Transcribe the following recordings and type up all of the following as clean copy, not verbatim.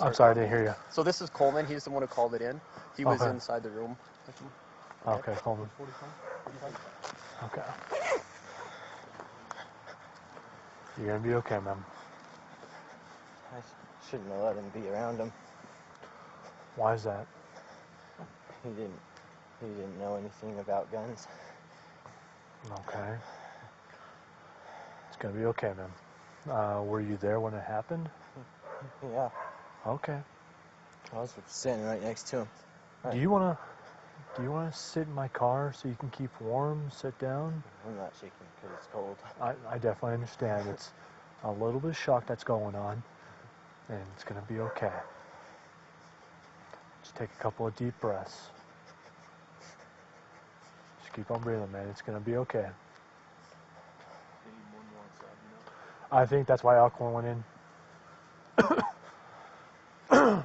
I'm sorry, I didn't hear you. So this is Coleman. He's the one who called it in. He was inside the room with him. Okay, Coleman. Okay. You're gonna be okay, man. I shouldn't have let him be around him. Why is that? He didn't know anything about guns. Okay. It's gonna be okay, man. Were you there when it happened? Yeah. Okay. I was sitting right next to him. Do you wanna sit in my car so you can keep warm? Sit down. I'm not shaking because it's cold. I definitely understand. It's a little bit of shock that's going on, and it's gonna be okay. Just take a couple of deep breaths. Just keep on breathing, man. It's gonna be okay. I think that's why alcohol went in. Yeah,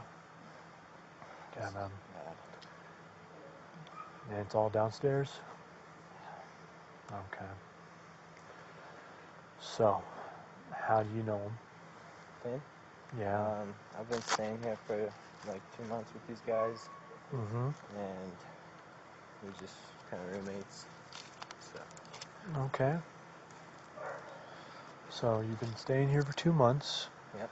man. And it's all downstairs? Okay. So, how do you know him? Finn? Yeah. I've been staying here for like 2 months with these guys. Mm-hmm. And we're just kind of roommates. So. Okay. So you've been staying here for 2 months. Yep.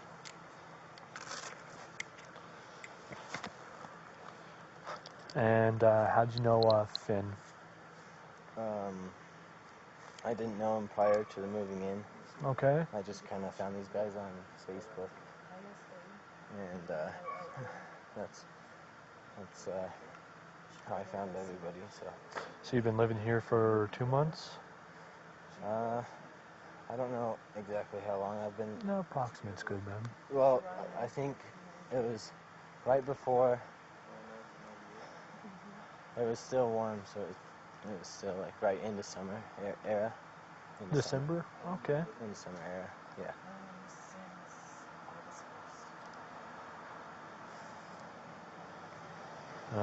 And how'd you know Finn? I didn't know him prior to the moving in. Okay. I just kind of found these guys on Facebook. And that's how I found everybody. So you've been living here for 2 months? I don't know exactly how long I've been. No, approximate's good, man. Well, I think it was right before. It was still warm, so it was still like right into summer era. December? Okay. In the summer era, yeah.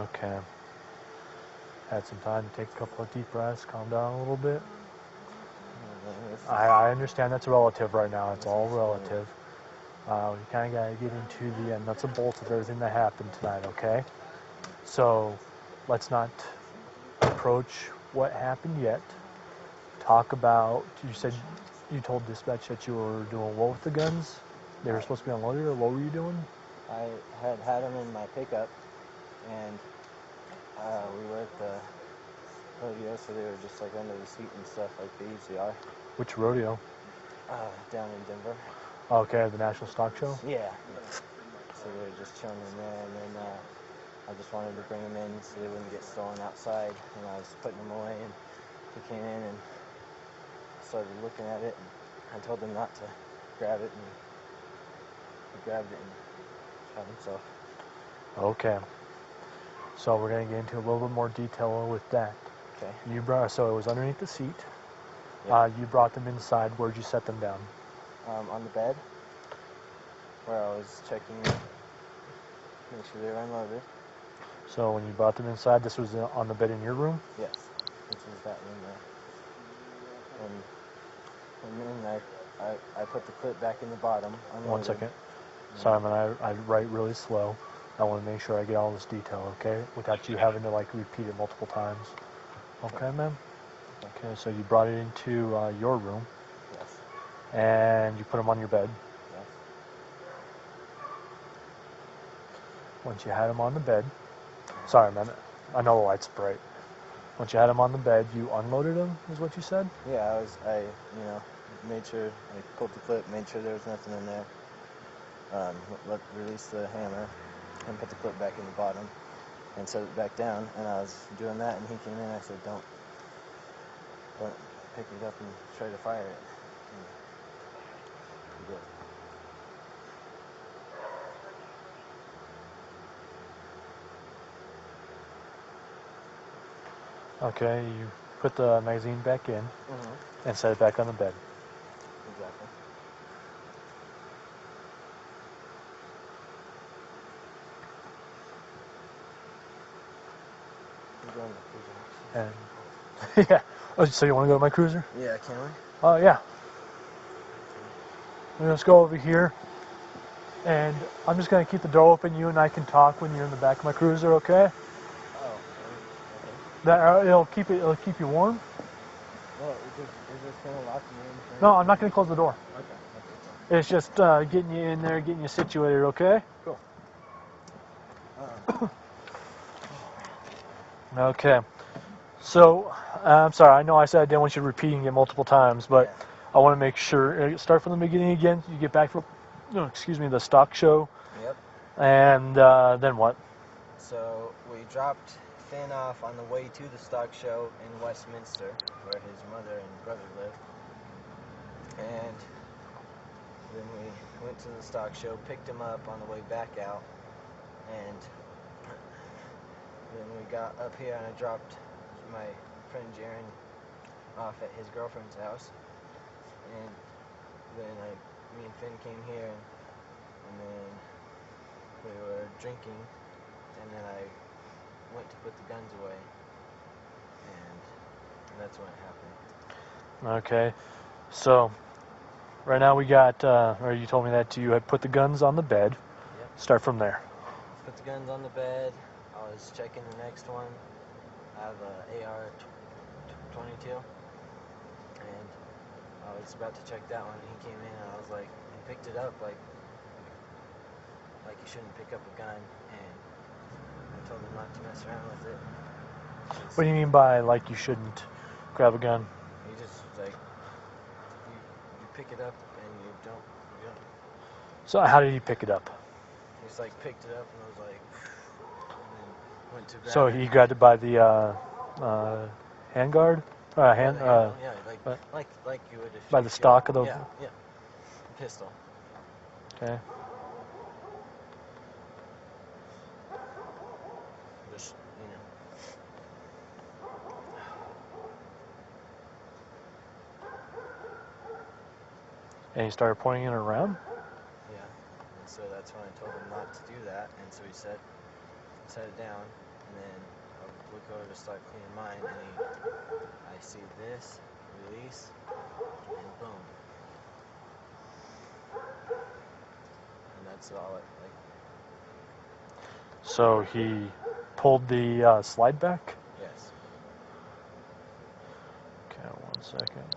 Okay. Had some time to take a couple of deep breaths, calm down a little bit. I understand that's relative right now. It's all relative. We kind of got to get into the nuts and bolts of everything that happened tonight, okay? So let's not approach what happened yet. Talk about, you said you told dispatch that you were doing what with the guns? They were supposed to be unloaded, or what were you doing? I had them in my pickup, and we were at the rodeo, so they were just like under the seat and stuff like they usually are. Which rodeo? Down in Denver. Okay, the National Stock Show? Yeah. So they were just chilling in there, and then I just wanted to bring them in so they wouldn't get stolen outside, and I was putting them away, and he came in and started looking at it, and I told him not to grab it, and he grabbed it and shot himself. Okay. So we're going to get into a little bit more detail with that. Okay. So it was underneath the seat. Yep. You brought them inside. Where'd you set them down? On the bed, where I was checking, make sure they were unloaded. So when you brought them inside, this was on the bed in your room? Yes. This is that room there. And then I put the clip back in the bottom. Unloaded. 1 second. Sorry, man, I write really slow. I want to make sure I get all this detail, okay? Without you having to, like, repeat it multiple times. Okay, man? Okay, so you brought it into your room. Yes. And you put them on your bed. Yes. Once you had them on the bed, sorry, man, I know the light's bright. Once you had them on the bed, you unloaded them, is what you said? Yeah, I made sure, I pulled the clip, made sure there was nothing in there. Released the hammer and put the clip back in the bottom and set it back down. And I was doing that, and he came in. I said, "Don't pick it up and try to fire it." And he did. Okay, you put the magazine back in and set it back on the bed. Exactly. We're going to the cruiser. And yeah. Oh, so you want to go to my cruiser? Yeah, can we? Oh, yeah. Let's go over here. And I'm just gonna keep the door open. You and I can talk when you're in the back of my cruiser, okay? Oh, okay. That it'll keep you warm. Well, is this gonna lock me in? No, I'm not gonna close the door. Okay. It's just getting you in there, getting you situated, okay? Cool. Okay. So, I'm sorry. I know I said I didn't want you repeating it multiple times, but Yeah. I want to make sure. Start from the beginning again. You get back from, the stock show, Yep. and then what? So we dropped Finn off on the way to the stock show in Westminster, where his mother and brother live. And then we went to the stock show, picked him up on the way back out, and then we got up here and I dropped my friend Jaron off at his girlfriend's house. And then me and Finn came here, and then we were drinking, and then I went to put the guns away, and that's when it happened. Okay. So, right now we got, or you told me that you had put the guns on the bed. Yep. Start from there. Put the guns on the bed. I was checking the next one. I have a AR-22, and I was about to check that one. He came in, and I was like, he picked it up like you shouldn't pick up a gun, and I told him not to mess around with it. What do you mean by like you shouldn't grab a gun? He just was like, you pick it up and you don't. So how did he pick it up? He just like picked it up and was like, and then went to grab So it. he grabbed it by the handguard? By the handle, yeah, like you would if by you the shoot. stock of the. Yeah, pistol. Okay. Just And he started pointing it around? Yeah, and so that's when I told him not to do that, and so he set it down, and then I look over to start cleaning mine, and I see this, release, and boom. And that's all it, like. So he pulled the slide back? Yes. Okay, 1 second.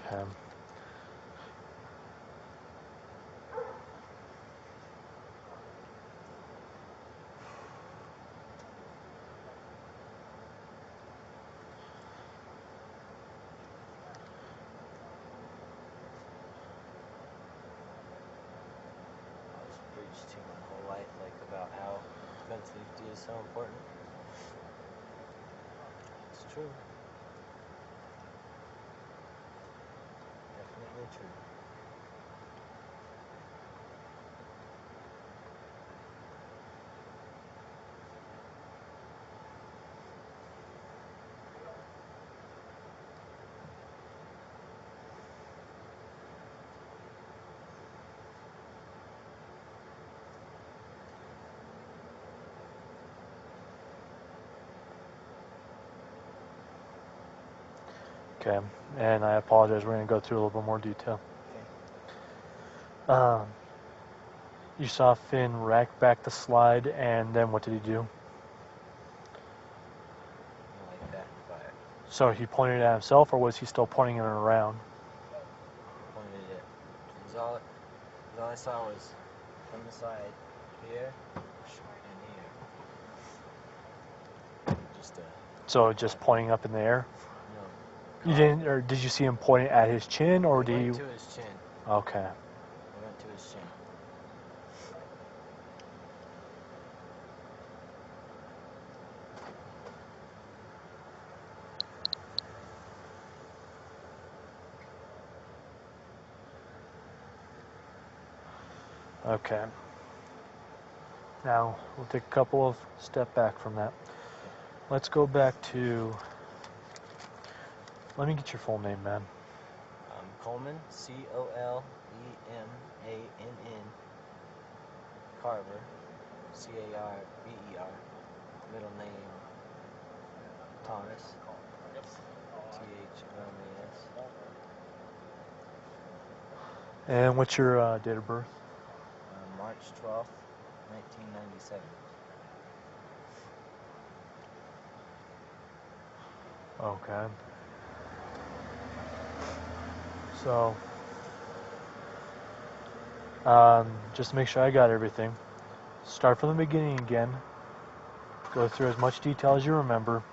Okay. I was preached to my whole life, like, about how gun safety is so important. It's true. Definitely true. Okay. And I apologize. We're going to go through a little bit more detail. Okay. You saw Finn rack back the slide, and then what did he do? Like that and fire. So he pointed it at himself, or was he still pointing it around? Pointed it. All I saw was from the side here and here. So just pointing up in the air? No. You didn't, or did you see him pointing at his chin, or did Went you? to his chin. Okay. I went to his chin. Okay. Now we'll take a couple of step back from that. Let's go back to. Let me get your full name, man. Colemann, Colemann, Carver, Carver, middle name Thomas, Thomas. And what's your date of birth? March 12th, 1997. Okay. So, just to make sure I got everything, start from the beginning again. Go through as much detail as you remember,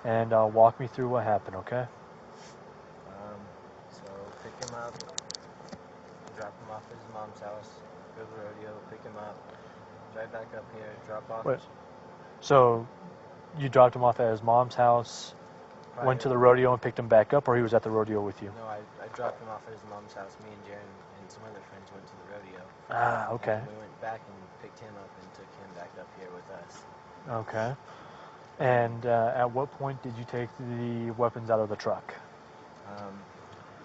and walk me through what happened, okay? So pick him up, drop him off at his mom's house, go to the rodeo, pick him up, drive back up here, drop off. Wait. So, you dropped him off at his mom's house, went to the rodeo and picked him back up, or he was at the rodeo with you? No, I dropped him off at his mom's house. Me and Jaron and some other friends went to the rodeo. Ah, okay. And we went back and picked him up and took him back up here with us. Okay. And at what point did you take the weapons out of the truck?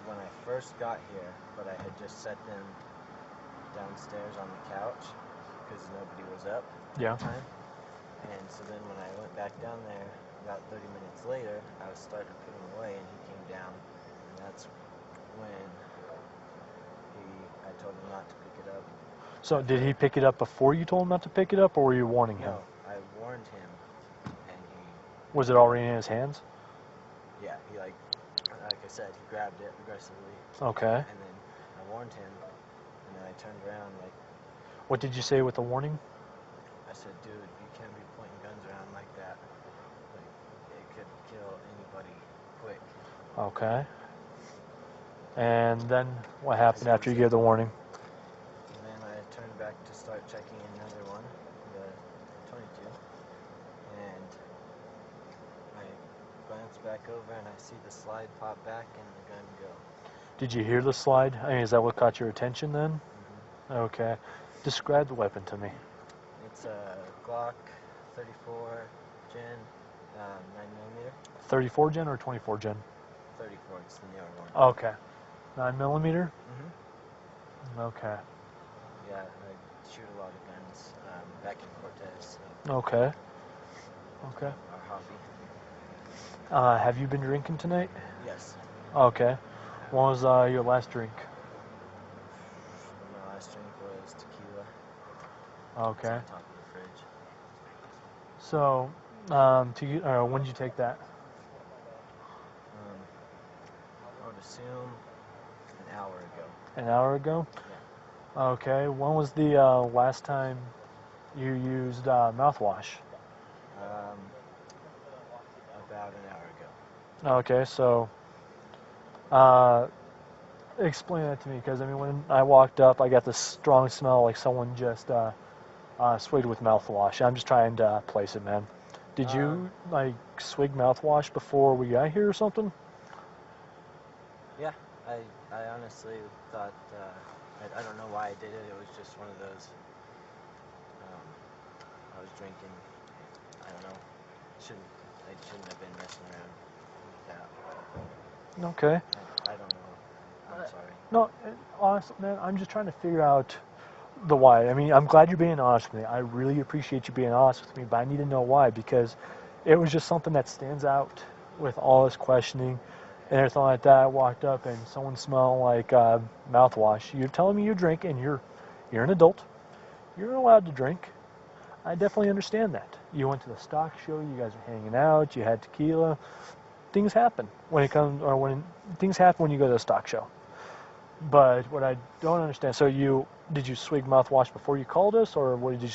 When I first got here, but I had just set them downstairs on the couch because nobody was up Yeah. at the time. And so then when I went back down there, about 30 minutes later, I was starting to put them away, and he came down, and that's when I told him not to pick it up. So did he pick it up before you told him not to pick it up, or were you warning him? No, I warned him, and he... Was it already in his hands? Yeah, he like I said, he grabbed it aggressively. Okay. And then I warned him, and then I turned around, like... What did you say with the warning? I said, dude, you can't be pointing guns around like that. Like, it could kill anybody quick. Okay. And then what happened after you gave the warning? And then I turned back to start checking another one, the 22. And I glance back over and I see the slide pop back and the gun go. Did you hear the slide? I mean, is that what caught your attention then? Mm-hmm. Okay. Describe the weapon to me. It's a Glock 34 Gen 9mm. 34 gen or 24 gen? 34, it's the newer one. Okay. 9mm? Mm-hmm. Okay. Yeah, I shoot a lot of guns back in Cortez. So Okay. Okay. our hobby. Have you been drinking tonight? Yes. Okay. When was your last drink? My last drink was tequila. Okay. It's on top of the fridge. So, when did you take that? I would assume an hour ago. An hour ago? Yeah. Okay. When was the last time you used mouthwash? About an hour ago. Okay, so explain that to me, because I mean, when I walked up, I got this strong smell like someone just swigged with mouthwash. I'm just trying to place it, man. Did you like swig mouthwash before we got here or something? Yeah, I honestly thought, I don't know why I did it. It was just one of those, I was drinking, I don't know, I shouldn't have been messing around with that. Okay. I don't know. I'm sorry. No, honestly, man, I'm just trying to figure out the why. I mean, I'm glad you're being honest with me. I really appreciate you being honest with me, but I need to know why, because it was just something that stands out with all this questioning and everything like that. I walked up and someone smelled like mouthwash. You're telling me you drink, and you're an adult. You're allowed to drink. I definitely understand that. You went to the stock show. You guys were hanging out. You had tequila. Things happen when things happen when you go to the stock show. But what I don't understand, so did you swig mouthwash before you called us, or what did you?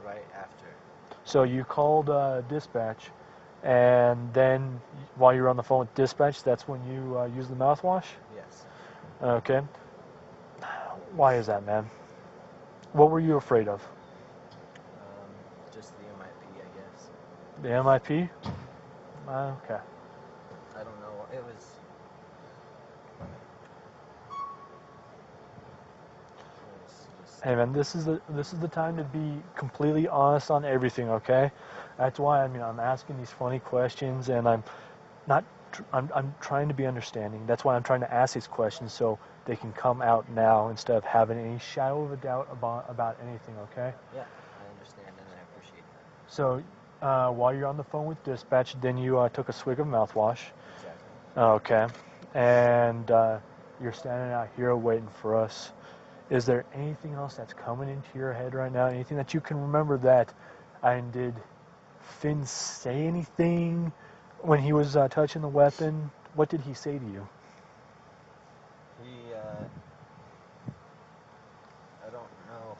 Right after. So you called dispatch, and then while you were on the phone with dispatch, that's when you used the mouthwash? Yes. Okay. Why is that, man? What were you afraid of? Just the MIP, I guess. The MIP? Okay. I don't know. It was just... Hey man, this is the time to be completely honest on everything, okay? That's why I'm asking these funny questions, and I'm not I'm trying to be understanding. That's why I'm trying to ask these questions so they can come out now instead of having any shadow of a doubt about anything. Okay. Yeah, I understand and I appreciate that. So while you're on the phone with dispatch, then you took a swig of mouthwash. Exactly. Okay. And you're standing out here waiting for us. Is there anything else that's coming into your head right now? Anything that you can remember that? And did Finn say anything when he was touching the weapon? What did he say to you? He, I don't know.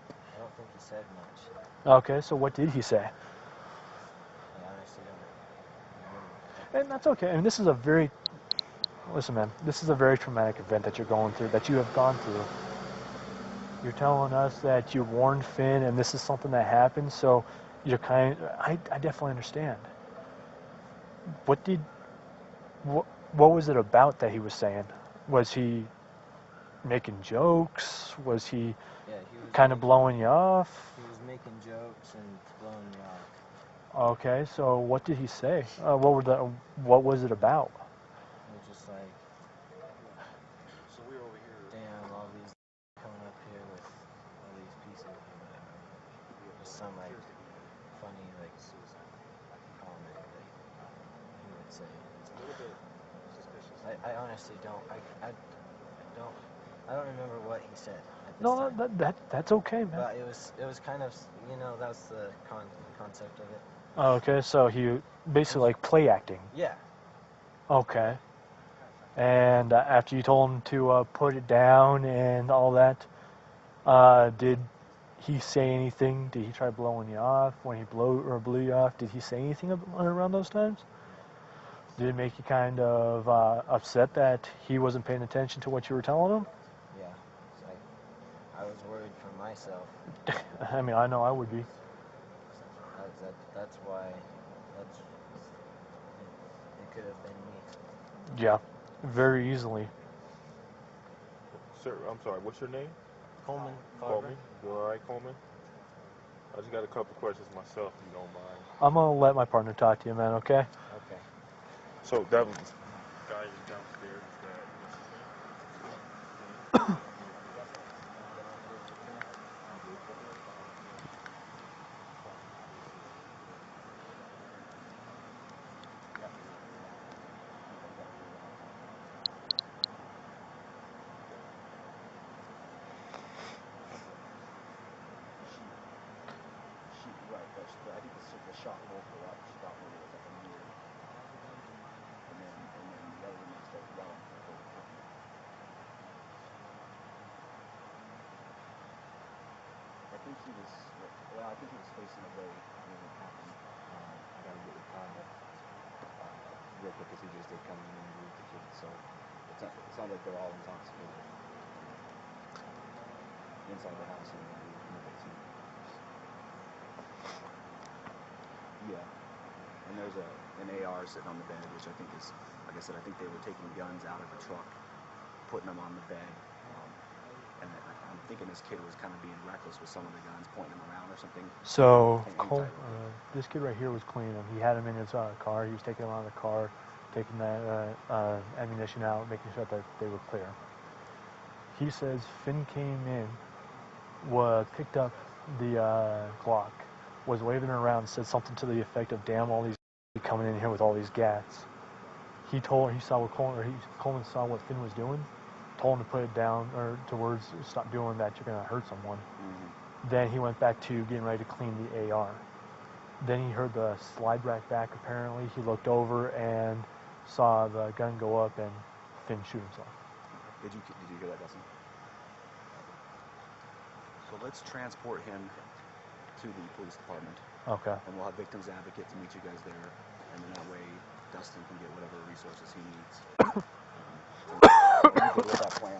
I don't think he said much. Okay, so what did he say? I honestly don't remember. And that's okay. I mean, listen, man, this is a very traumatic event that you're going through, that you have gone through. You're telling us that you warned Finn and this is something that happened, so I definitely understand. What was it about that he was saying? Was he making jokes? Was he kind of blowing you off? He was making jokes and blowing me off. Okay, so what did he say? What was it about? It was just like, so we're over here. Damn, all these coming up here with all these pieces. Just some like funny like comment that he would say. It's a little bit suspicious. I honestly don't. I don't remember what he said at this No, time. that's okay, man. But it was kind of, that's the concept of it. Okay, so he basically like play acting. Yeah. Okay. And after you told him to put it down and all that, did he say anything? Did he try blowing you off when he blew you off? Did he say anything around those times? Did it make you kind of upset that he wasn't paying attention to what you were telling him? Yeah. It's like, I was worried for myself. I mean, I know I would be. That's why. It could have been me. Yeah, very easily. Sir, I'm sorry, what's your name? Colemann Carver. Coleman? You alright, Coleman? I just got a couple questions myself, if you don't mind. I'm going to let my partner talk to you, man, okay? Okay. So, that was guy is downstairs. Right, but I think the shot woke her up. She thought maybe it was like a mirror. And then the other woman started yelling for the company. I think he was facing away when it happened. I gotta get with Kyle real quick because he just did come in and move the kids. So it sounds like they're all intoxicated inside the house and in the basement. Yeah. And there's an AR sitting on the bed, which I think is, like I said, I think they were taking guns out of the truck, putting them on the bed. And I'm thinking this kid was kind of being reckless with some of the guns, pointing them around or something. So, this kid right here was cleaning them. He had him in his car. He was taking them out of the car, taking the ammunition out, making sure that they were clear. He says Finn came in, picked up the Glock, was waving it around, said something to the effect of, "Damn, all these coming in here with all these gats." Coleman saw what Finn was doing, told him to put it down, or towards stop doing that, you're going to hurt someone. Mm-hmm. Then he went back to getting ready to clean the AR. Then he heard the slide rack back, apparently. He looked over and saw the gun go up and Finn shoot himself. Did you hear that, Dustin? So let's transport him to the police department. Okay. And we'll have victims advocate to meet you guys there. And then that way, Dustin can get whatever resources he needs. Are you good with that plan?